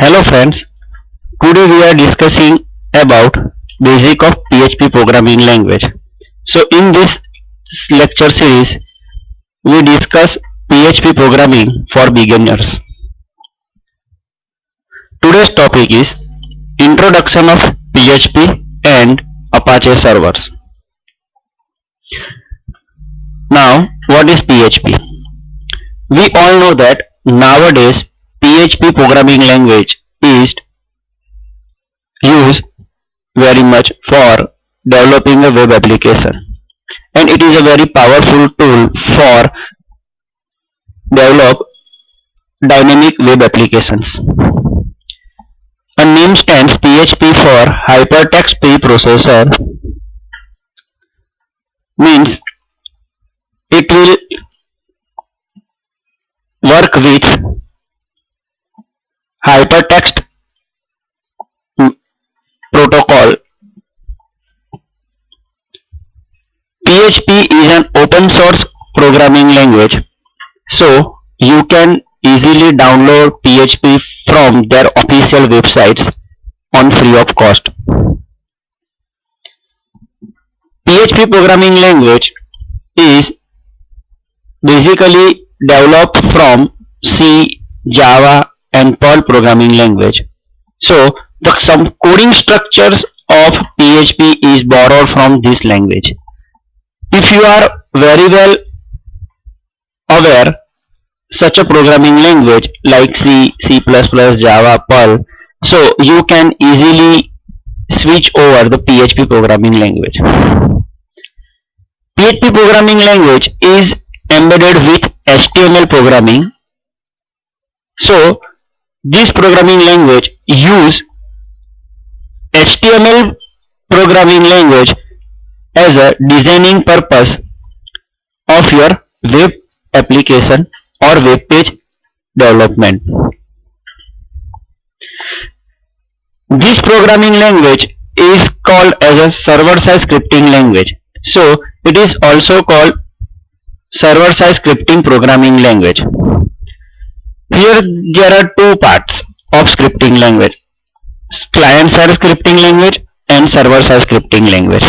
Hello friends, today we are discussing about basic of PHP programming language. So in this lecture series, we discuss PHP programming for beginners. Today's topic is introduction of PHP and Apache servers. Now, what is PHP? We all know that nowadays PHP programming language is used very much for developing a web application, and it is a very powerful tool for develop dynamic web applications. A name stands PHP for Hypertext Preprocessor, means it will work with hypertext protocol. PHP is an open source programming language, so you can easily download PHP from their official websites on free of cost. PHP programming language is basically developed from C, Java and Perl programming language. So some coding structures of PHP is borrowed from this language. If you are very well aware such a programming language like C, C++, Java, Perl, so you can easily switch over the PHP programming language. PHP programming language is embedded with HTML programming. So this programming language use HTML programming language as a designing purpose of your web application or web page development. This programming language is called as a server-side scripting language. So it is also called server-side scripting programming language. Here there are two parts of scripting language: client-side scripting language and server-side scripting language.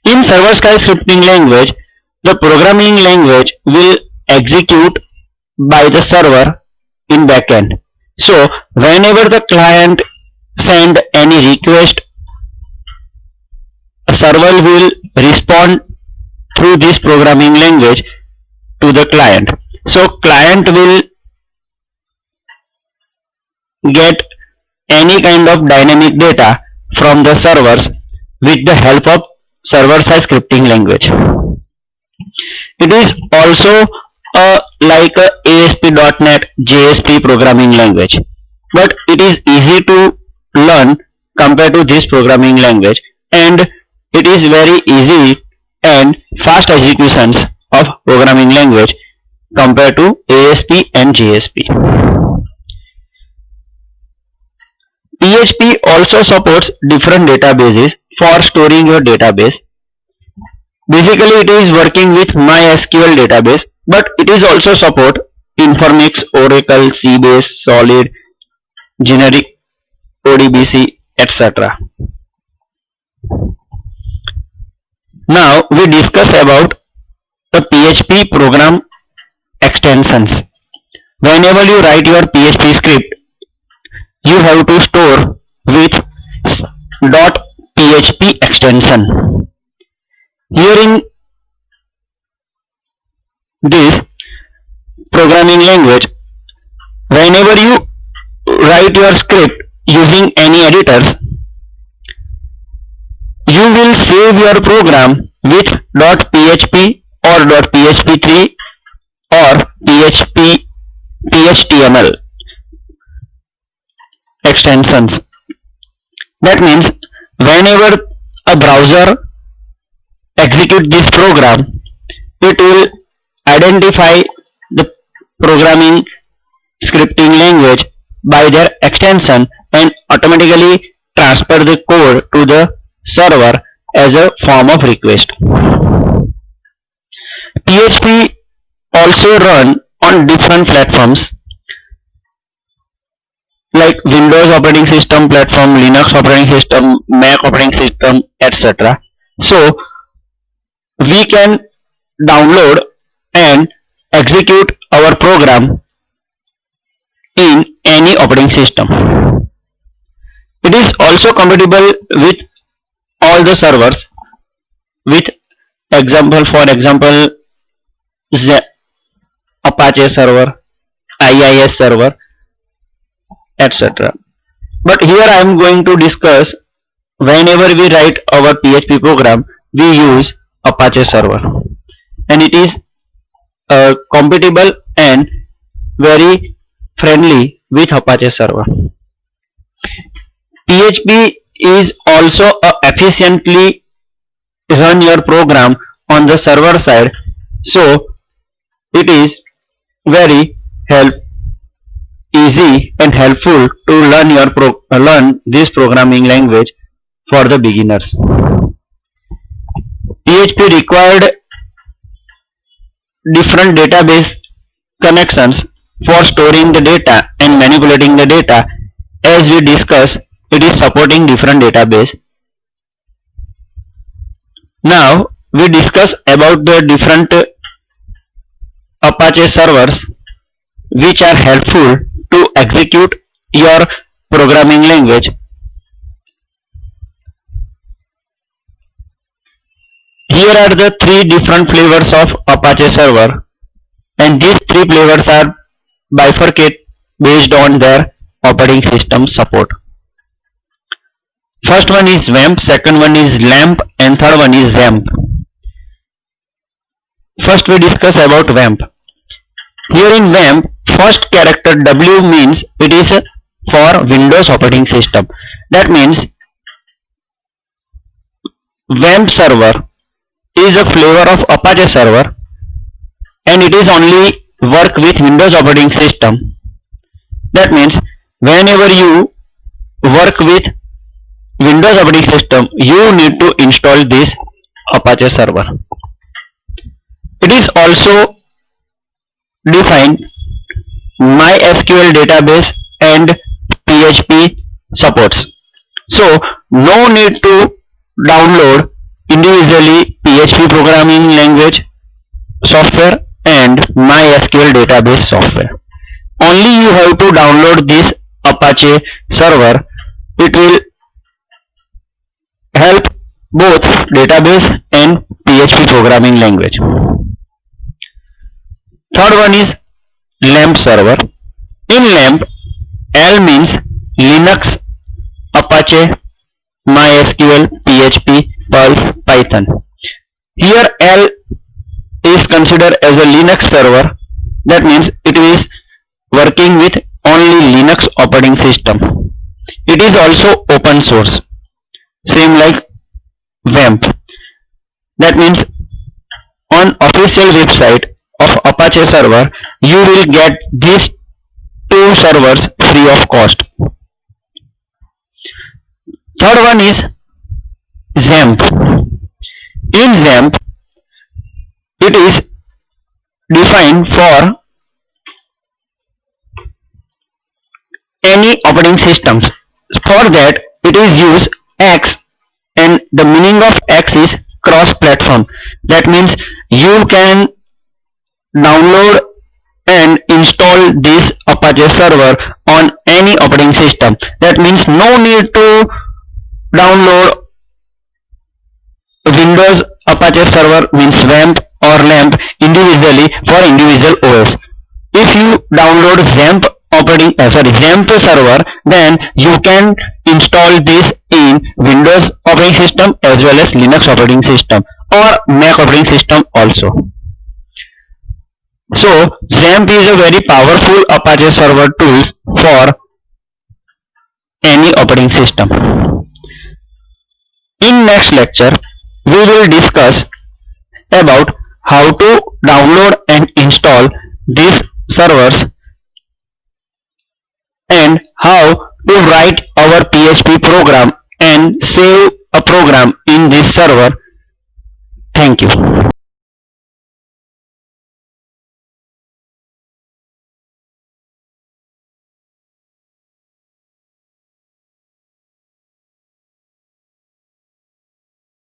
In server-side scripting language, the programming language will execute by the server in backend. So whenever the client send any request, a server will respond through this programming language to the client. So client will get any kind of dynamic data from the servers with the help of server-side scripting language. It is also like a ASP.NET JSP programming language, but it is easy to learn compared to this programming language, and it is very easy and fast executions of programming language compared to ASP and JSP. PHP also supports different databases for storing your database. Basically it is working with MySQL database, but it is also support Informix, Oracle, Sybase, Solid, generic ODBC, etc. Now we discuss about the PHP program extensions. Whenever you write your PHP script, you have to store with .php extension. Here in this programming language, whenever you write your script using any editors, you will save your program with .php or .php3 or PHTML extensions. That means whenever a browser execute this program, it will identify the programming scripting language by their extension and automatically transfer the code to the server as a form of request. PHP also run on different platforms like Windows Windows operating system platform, Linux operating system, Mac operating system, etc. So we can download and execute our program in any operating system. It is also compatible with all the servers, with for example Apache server, IIS server, etc. But here I am going to discuss whenever we write our PHP program, we use Apache server, and it is compatible and very friendly with Apache server. PHP is also efficiently run your program on the server side, so it is very easy and helpful to learn this programming language for the beginners. PHP required different database connections for storing the data and manipulating the data. As we discussed, it is supporting different database. Now we discuss about the different Apache servers which are helpful to execute your programming language. Here are the three different flavors of Apache server, and these three flavors are bifurcated based on their operating system support. First one is WAMP, second one is LAMP, and third one is XAMPP. First we discuss about WAMP. Here in WAMP, first character W means it is for Windows operating system. That means WAMP server is a flavor of Apache server, and it is only work with Windows operating system. That means whenever you work with Windows operating system, you need to install this Apache server. It is also define MySQL database and PHP supports. So no need to download individually PHP programming language software and MySQL database software. Only you have to download this Apache server. It will help both database and PHP programming language. Third one is LAMP server. In LAMP, L means Linux, Apache, MySQL, PHP, Perl, Python. Here L is considered as a Linux server. That means it is working with only Linux operating system. It is also open source, same like WAMP. That means on official website of Apache server, you will get these two servers free of cost. Third one is XAMPP. In XAMPP, it is defined for any operating systems. For that, it is used X, and the meaning of X is cross-platform. That means you can download and install this Apache server on any operating system. That means no need to download Windows Apache server means WAMP or LAMP individually for individual OS. If you download XAMPP server, then you can install this in Windows operating system as well as Linux operating system or Mac operating system also. So XAMPP is a very powerful Apache server tools for any operating system. In next lecture, we will discuss about how to download and install these servers and how to write our PHP program and save a program in this server. Thank you.